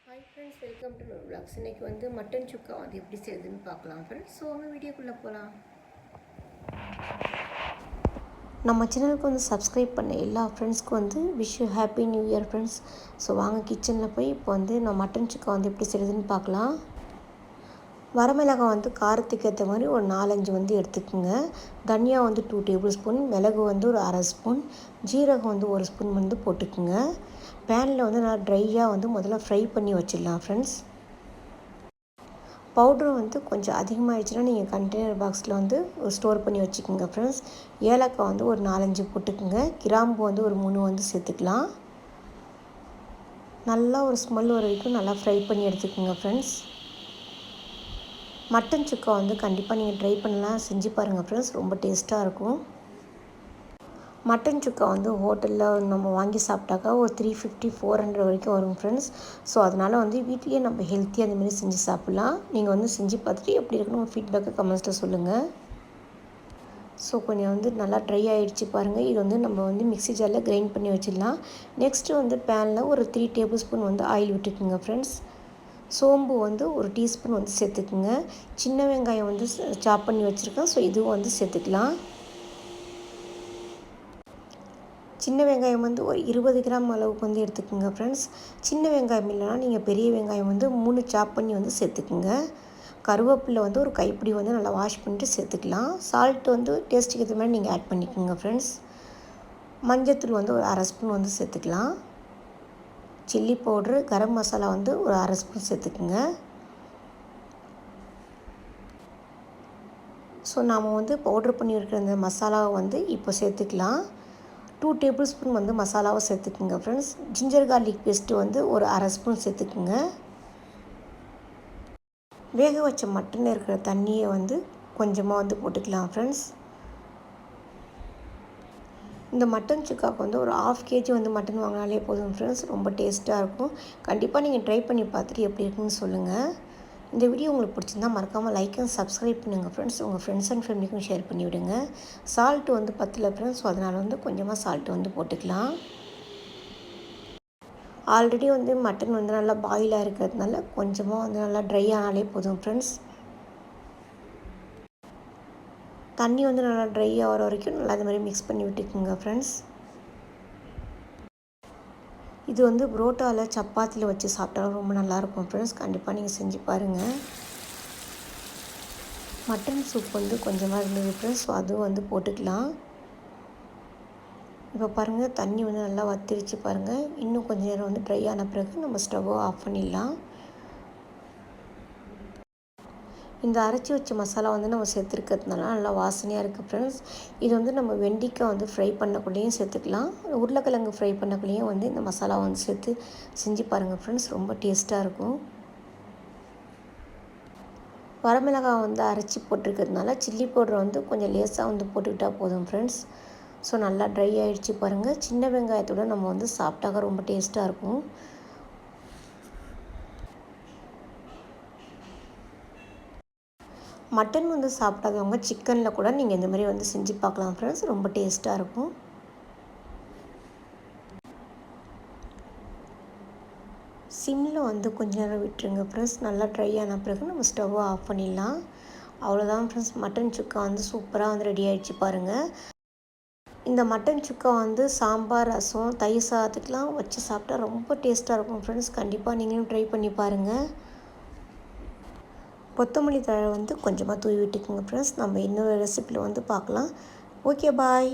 Hi friends, welcome to vlogs. இன்றைக்கி வந்து mutton சுக்கா அது எப்படி செய்யுதுன்னு பார்க்கலாம் ஃப்ரெண்ட்ஸ். ஸோ அவங்க வீடியோக்குள்ளே போகலாம். நம்ம சேனலுக்கு வந்து சப்ஸ்கிரைப் பண்ண எல்லா ஃப்ரெண்ட்ஸ்க்கும் வந்து wish you happy new year friends. So வாங்க கிச்சனில் போய் இப்போ வந்து நான் மட்டன் சுக்கா வந்து எப்படி செய்யுதுன்னு பார்க்கலாம். வரமிளகாய் வந்து காரத்துக்கு ஏற்ற மாதிரி ஒரு 4-5 வந்து எடுத்துக்கோங்க. தனியா வந்து 2 டேபிள் ஸ்பூன், மிளகு வந்து ஒரு அரை ஸ்பூன், ஜீரகம் வந்து 1 ஸ்பூன் வந்து போட்டுக்குங்க. பேனில் வந்து நல்லா ட்ரையாக வந்து முதல்ல ஃப்ரை பண்ணி வச்சிடலாம் ஃப்ரெண்ட்ஸ். பவுட்ரு வந்து கொஞ்சம் அதிகமாகிடுச்சுன்னா நீங்கள் கண்டெய்னர் பாக்ஸில் வந்து ஸ்டோர் பண்ணி வச்சுக்கோங்க ஃப்ரெண்ட்ஸ். ஏலக்காய் வந்து ஒரு 4-5 போட்டுக்குங்க. கிராம்பு வந்து ஒரு 3 வந்து சேர்த்துக்கலாம். நல்லா ஒரு ஸ்மெல் வர வரைக்கும் நல்லா ஃப்ரை பண்ணி எடுத்துக்கோங்க ஃப்ரெண்ட்ஸ். மட்டன் சுக்கா வந்து கண்டிப்பாக நீங்கள் ட்ரை பண்ணலாம், செஞ்சு பாருங்கள் ஃப்ரெண்ட்ஸ். ரொம்ப டேஸ்ட்டாக இருக்கும். மட்டன் சுக்கா வந்து ஹோட்டலில் நம்ம வாங்கி சாப்பிட்டாக்கா ஒரு 350-400 வரைக்கும் வரும் ஃப்ரெண்ட்ஸ். ஸோ அதனால் வந்து வீட்லேயே நம்ம ஹெல்த்தியாக அந்தமாரி செஞ்சு சாப்பிட்லாம். நீங்கள் வந்து செஞ்சு பார்த்துட்டு எப்படி இருக்குன்னு உங்கள் ஃபீட்பேக்கை கமெண்ட்ஸில் சொல்லுங்கள். ஸோ கொஞ்சம் வந்து நல்லா ட்ரை ஆகிடுச்சு பாருங்கள். இது வந்து நம்ம வந்து மிக்ஸி ஜாரில் கிரைண்ட் பண்ணி வச்சிடலாம். நெக்ஸ்ட்டு வந்து பேனில் ஒரு 3 டேபிள் ஸ்பூன் வந்து ஆயில் விட்டுக்குங்க ஃப்ரெண்ட்ஸ். சோம்பு வந்து ஒரு டீஸ்பூன் வந்து சேர்த்துக்குங்க. சின்ன வெங்காயம் வந்து சாப் பண்ணி வச்சுருக்கேன். ஸோ இதுவும் வந்து சேர்த்துக்கலாம். சின்ன வெங்காயம் வந்து ஒரு 20 கிராம் அளவுக்கு வந்து எடுத்துக்கோங்க ஃப்ரெண்ட்ஸ். சின்ன வெங்காயம் இல்லைனா நீங்கள் பெரிய வெங்காயம் வந்து 3 சாப் பண்ணி வந்து சேர்த்துக்குங்க. கருவேப்பிலை வந்து ஒரு கைப்பிடி வந்து நல்லா வாஷ் பண்ணிட்டு சேர்த்துக்கலாம். சால்ட் வந்து டேஸ்ட்டுக்கு ஏற்ற மாதிரி நீங்கள் ஆட் பண்ணிக்கோங்க ஃப்ரெண்ட்ஸ். மஞ்சத்தூள் வந்து ஒரு அரை ஸ்பூன் வந்து சேர்த்துக்கலாம். சில்லி பவுட்ரு, கரம் மசாலா வந்து ஒரு அரை ஸ்பூன் சேர்த்துக்குங்க. ஸோ நாம் வந்து பவுட்ரு பண்ணி இருக்கிற இந்த மசாலாவை வந்து இப்போ சேர்த்துக்கலாம். 2 டேபிள் ஸ்பூன் வந்து மசாலாவை சேர்த்துக்குங்க ஃப்ரெண்ட்ஸ். ஜிஞ்சர் கார்லிக் பேஸ்ட்டு வந்து ஒரு அரை ஸ்பூன் சேர்த்துக்குங்க. வேக வச்ச மட்டன் இருக்கிற தண்ணியை வந்து கொஞ்சமாக வந்து போட்டுக்கலாம் ஃப்ரெண்ட்ஸ். இந்த மட்டன் சுக்காவுக்கு வந்து ஒரு 1/2 kg வந்து மட்டன் வாங்கினாலே போதும் ஃப்ரெண்ட்ஸ். ரொம்ப டேஸ்ட்டாக இருக்கும். கண்டிப்பாக நீங்கள் ட்ரை பண்ணி பார்த்துட்டு எப்படி இருக்குன்னு சொல்லுங்கள். இந்த வீடியோ உங்களுக்கு பிடிச்சிருந்தா மறக்காமல் லைக் அண்ட் சப்ஸ்கிரைப் பண்ணுங்கள் ஃப்ரெண்ட்ஸ். உங்கள் ஃப்ரெண்ட்ஸ் அண்ட் ஃபேமிலிக்கும் ஷேர் பண்ணிவிடுங்க. சால்ட்டு வந்து பத்தல ஃப்ரெண்ட்ஸ். ஸோ அதனால் வந்து கொஞ்சமாக சால்ட்டு வந்து போட்டுக்கலாம். ஆல்ரெடி வந்து மட்டன் வந்து நல்லா பாயிலாக இருக்கிறதுனால கொஞ்சமாக வந்து நல்லா ட்ரை ஆனாலே போதும் ஃப்ரெண்ட்ஸ். தண்ணி வந்து நல்லா ட்ரை ஆகிற வரைக்கும் நல்லா அது மாதிரி மிக்ஸ் பண்ணி விட்டுக்குங்க ஃப்ரெண்ட்ஸ். இது வந்து புரோட்டாவில் சப்பாத்தியில் வச்சு சாப்பிட்டாலும் ரொம்ப நல்லாயிருக்கும் ஃப்ரெண்ட்ஸ். கண்டிப்பாக நீங்கள் செஞ்சு பாருங்கள். மட்டன் சூப் வந்து கொஞ்சமாக இருந்தது ஃப்ரெண்ட்ஸ். ஸோ அதுவும் வந்து போட்டுக்கலாம். இப்போ பாருங்கள், தண்ணி வந்து நல்லா வத்திருச்சு பாருங்கள். இன்னும் கொஞ்சம் நேரம் வந்து ட்ரை ஆன பிறகு நம்ம ஸ்டவ்வை ஆஃப் பண்ணிடலாம். இந்த அரைச்சி வச்ச மசாலா வந்து நம்ம சேர்த்துருக்கிறதுனால நல்லா வாசனையாக இருக்குது ஃப்ரெண்ட்ஸ். இது வந்து நம்ம வெண்டைக்காய் வந்து ஃப்ரை பண்ணக்குள்ளேயும் சேர்த்துக்கலாம். உருளைக்கிழங்கு ஃப்ரை பண்ணக்குள்ளேயும் வந்து இந்த மசாலா வந்து சேர்த்து செஞ்சு பாருங்கள் ஃப்ரெண்ட்ஸ். ரொம்ப டேஸ்ட்டாக இருக்கும். வரமிளகாய் வந்து அரைச்சி போட்டிருக்கிறதுனால சில்லி பவுடர் வந்து கொஞ்சம் லேசாக வந்து போட்டுக்கிட்டால் போதும் ஃப்ரெண்ட்ஸ். ஸோ நல்லா ட்ரை ஆகிடுச்சு பாருங்கள். சின்ன வெங்காயத்தோடு நம்ம வந்து சாப்பிட்டாக்க ரொம்ப டேஸ்ட்டாக இருக்கும். மட்டன் வந்து சாப்பிடாதவங்க சிக்கனில் கூட நீங்கள் இந்த மாதிரி வந்து செஞ்சு பார்க்கலாம் ஃப்ரெண்ட்ஸ். ரொம்ப டேஸ்ட்டாக இருக்கும். சிம்மில் வந்து கொஞ்ச நேரம் விட்டுருங்க ஃப்ரெண்ட்ஸ். நல்லா ட்ரை ஆன பிறகு நம்ம ஸ்டவ்வை ஆஃப் பண்ணிடலாம். அவ்வளோதான் ஃப்ரெண்ட்ஸ், மட்டன் சுக்கா வந்து சூப்பராக வந்து ரெடி ஆகிடுச்சு பாருங்கள். இந்த மட்டன் சுக்கா வந்து சாம்பார், ரசம், தயிர் சாதத்துக்கெலாம் வச்சு சாப்பிட்டா ரொம்ப டேஸ்ட்டாக இருக்கும் ஃப்ரெண்ட்ஸ். கண்டிப்பாக நீங்களும் ட்ரை பண்ணி பாருங்கள். கொத்தமல்லி தழை வந்து கொஞ்சமாக தூவி விட்டுக்குங்க ஃப்ரெண்ட்ஸ். நம்ம இன்னொரு ரெசிப்பியில் வந்து பார்க்கலாம். ஓகே, பாய்.